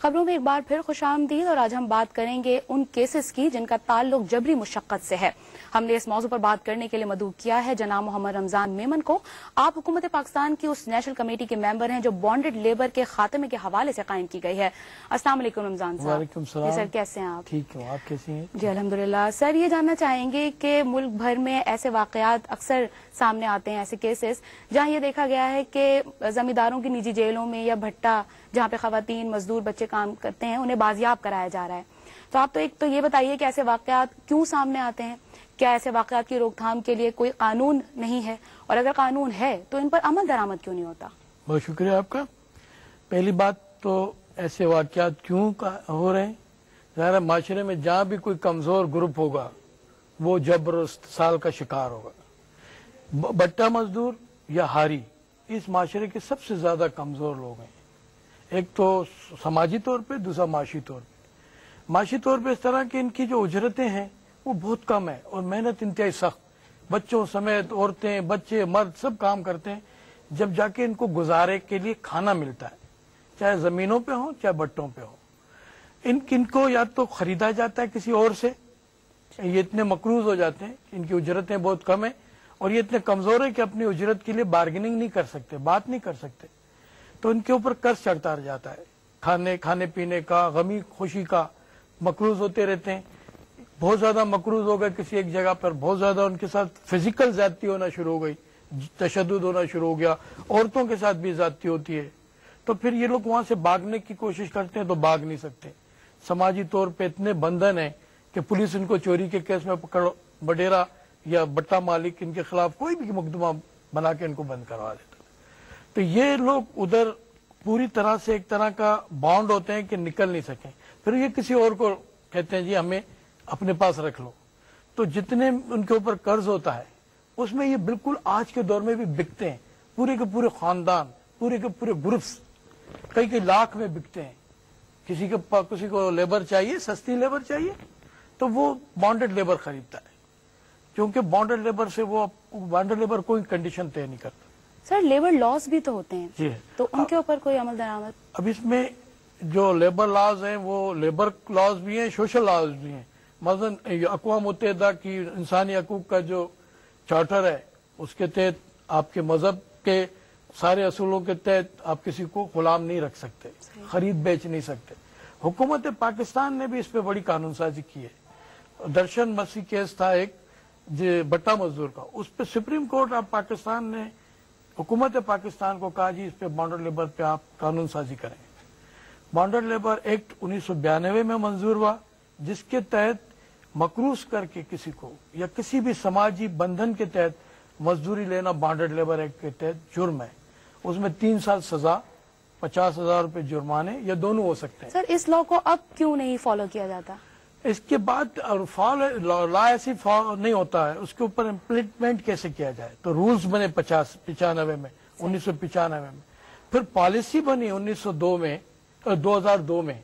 خبروں میں ایک بار پھر خوش آمدید، اور آج ہم بات کریں گے ان کیسز کی جن کا تعلق جبری مشقت سے ہے۔ ہم نے اس موضوع پر بات کرنے کے لیے مدعو کیا ہے جناب محمد رمضان میمن کو۔ آپ حکومت پاکستان کی اس نیشنل کمیٹی کے ممبر ہیں جو بانڈڈ لیبر کے خاتمے کے حوالے سے قائم کی گئی ہے۔ السلام علیکم رمضان صاحب۔ وعلیکم السلام جی سر، کیسے ہیں آپ؟ ٹھیک ہوں، آپ کیسی ہیں؟ جی الحمدللہ۔ سر، یہ جاننا چاہیں گے کہ ملک بھر میں ایسے واقعات اکثر سامنے آتے ہیں، ایسے کیسز جہاں یہ دیکھا گیا ہے کہ زمینداروں کی نجی جیلوں میں یا بھٹا جہاں پہ خواتین مزدور بچے کام کرتے ہیں انہیں بازیاب کرایا جا رہا ہے، تو آپ ایک تو یہ بتائیے کہ ایسے واقعات کیوں سامنے آتے ہیں؟ کیا ایسے واقعات کی روک تھام کے لیے کوئی قانون نہیں ہے، اور اگر قانون ہے تو ان پر عمل درآمد کیوں نہیں ہوتا؟ بہت شکریہ آپ کا۔ پہلی بات تو ایسے واقعات کیوں ہو رہے ہیں؟ ظاہر معاشرے میں جہاں بھی کوئی کمزور گروپ ہوگا وہ جبر و استحصال کا شکار ہوگا۔ بٹا مزدور یا ہاری اس معاشرے کے سب سے زیادہ کمزور لوگ ہیں، ایک تو سماجی طور پہ، دوسرا معاشی طور پہ۔ معاشی طور پہ اس طرح کہ ان کی جو اجرتیں ہیں وہ بہت کم ہے اور محنت انتہائی سخت، بچوں سمیت عورتیں بچے مرد سب کام کرتے ہیں، جب جا کے ان کو گزارے کے لیے کھانا ملتا ہے، چاہے زمینوں پہ ہوں چاہے بٹوں پہ ہوں۔ ان کو یا تو خریدا جاتا ہے کسی اور سے، یہ اتنے مقروض ہو جاتے ہیں، ان کی اجرتیں بہت کم ہیں اور یہ اتنے کمزور ہیں کہ اپنی اجرت کے لیے بارگیننگ نہیں کر سکتے، بات نہیں کر سکتے، تو ان کے اوپر قرض چڑھتا رہ جاتا ہے، کھانے پینے کا، غمی خوشی کا، مقروض ہوتے رہتے ہیں۔ بہت زیادہ مقروض ہو گئے کسی ایک جگہ پر، بہت زیادہ ان کے ساتھ فزیکل زیادتی ہونا شروع ہو گئی، تشدد ہونا شروع ہو گیا، عورتوں کے ساتھ بھی زیادتی ہوتی ہے، تو پھر یہ لوگ وہاں سے بھاگنے کی کوشش کرتے ہیں تو بھاگ نہیں سکتے۔ سماجی طور پہ اتنے بندھن ہیں کہ پولیس ان کو چوری کے کیس میں پکڑ، بڈیرا یا بٹا مالک ان کے خلاف کوئی بھی مقدمہ بنا کے ان کو بند کروا دیتا۔ تو یہ لوگ ادھر پوری طرح سے ایک طرح کا بانڈ ہوتے ہیں کہ نکل نہیں سکیں، پھر یہ کسی اور کو کہتے ہیں جی ہمیں اپنے پاس رکھ لو، تو جتنے ان کے اوپر قرض ہوتا ہے اس میں یہ بالکل آج کے دور میں بھی بکتے ہیں، پورے کے پورے خاندان، پورے کے پورے گروپس کئی لاکھ میں بکتے ہیں۔ کسی کو لیبر چاہیے، سستی لیبر چاہیے تو وہ بانڈڈ لیبر خریدتا ہے، کیونکہ بانڈڈ لیبر کوئی کنڈیشن طے نہیں کرتا۔ سر، لیبر لاز بھی تو ہوتے ہیں، جی، تو ان کے اوپر کوئی عمل درآمد؟ اب اس میں جو لیبر لاز ہیں وہ لیبر لاز بھی ہیں، سوشل لاز بھی ہیں۔ مثلاً اقوام متحدہ کی انسانی حقوق کا جو چارٹر ہے اس کے تحت آپ کے مذہب کے سارے اصولوں کے تحت آپ کسی کو غلام نہیں رکھ سکتے، خرید بیچ نہیں سکتے۔ حکومت پاکستان نے بھی اس پہ بڑی قانون سازی کی ہے۔ درشن مسیح کیس تھا ایک بٹا مزدور کا، اس پہ سپریم کورٹ آف پاکستان نے حکومت پاکستان کو کہا جی اس پہ بانڈڈ لیبر پہ آپ قانون سازی کریں۔ بانڈڈ لیبر ایکٹ 1992 میں منظور ہوا، جس کے تحت مقروض کر کے کسی کو یا کسی بھی سماجی بندھن کے تحت مزدوری لینا بانڈڈ لیبر ایکٹ کے تحت جرم ہے۔ اس میں 3 سال سزا، 50,000 روپے جرمانے یا دونوں ہو سکتے ہیں۔ سر، اس لا کو اب کیوں نہیں فالو کیا جاتا؟ اس کے بعد لا ایسی فالو نہیں ہوتا ہے، اس کے اوپر امپلیمنٹ کیسے کیا جائے، تو رولز بنے 1995 میں، 1995 میں، پھر پالیسی بنی 2002 میں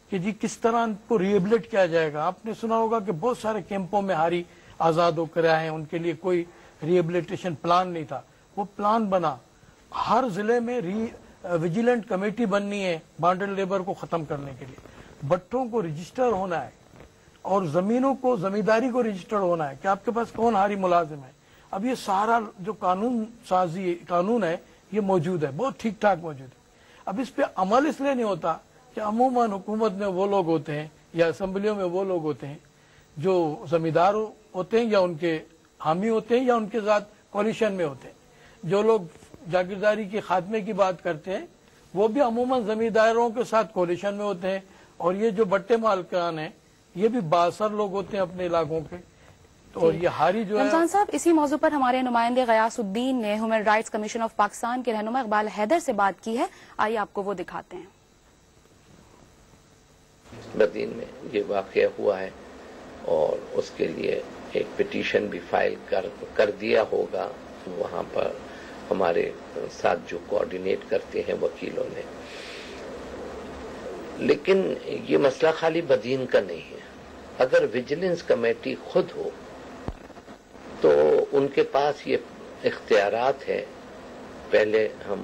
کہ جی کس طرح ان کو ریہیبلیٹ کیا جائے گا۔ آپ نے سنا ہوگا کہ بہت سارے کیمپوں میں ہاری آزاد ہو کر آئے ہیں، ان کے لیے کوئی ریہیبلیٹیشن پلان نہیں تھا، وہ پلان بنا۔ ہر ضلع میں ویجیلنٹ کمیٹی بننی ہے بانڈڈ لیبر کو ختم کرنے کے لیے، بٹوں کو رجسٹر ہونا ہے اور زمینوں کو، زمینداری کو رجسٹر ہونا ہے کہ آپ کے پاس کون ہاری ملازم ہے۔ اب یہ سارا جو قانون ہے یہ موجود ہے، بہت ٹھیک ٹھاک موجود ہے۔ اب اس پہ عمل اس لیے نہیں ہوتا کہ عموماً حکومت میں وہ لوگ ہوتے ہیں یا اسمبلیوں میں وہ لوگ ہوتے ہیں جو زمیندار ہوتے ہیں یا ان کے حامی ہوتے ہیں یا ان کے ساتھ کولیشن میں ہوتے ہیں۔ جو لوگ جاگیرداری کے خاتمے کی بات کرتے ہیں وہ بھی عموماً زمینداروں کے ساتھ کولیشن میں ہوتے ہیں، اور یہ جو بٹے مالکان ہیں یہ بھی بااثر لوگ ہوتے ہیں اپنے علاقوں کے، اور یہ ہاری جو ہے۔ رمضان صاحب، اسی موضوع پر ہمارے نمائندے غیاث الدین نے human rights commission of Pakistan کے رہنما اقبال حیدر سے بات کی ہے، آئیے آپ کو وہ دکھاتے ہیں۔ بدین میں یہ واقعہ ہوا ہے اور اس کے لیے ایک پٹیشن بھی فائل کر دیا ہوگا، وہاں پر ہمارے ساتھ جو کوآرڈینیٹ کرتے ہیں وکیلوں نے۔ لیکن یہ مسئلہ خالی بدین کا نہیں ہے، اگر ویجیلنس کمیٹی خود ہو تو ان کے پاس یہ اختیارات ہے۔ پہلے ہم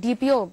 DPO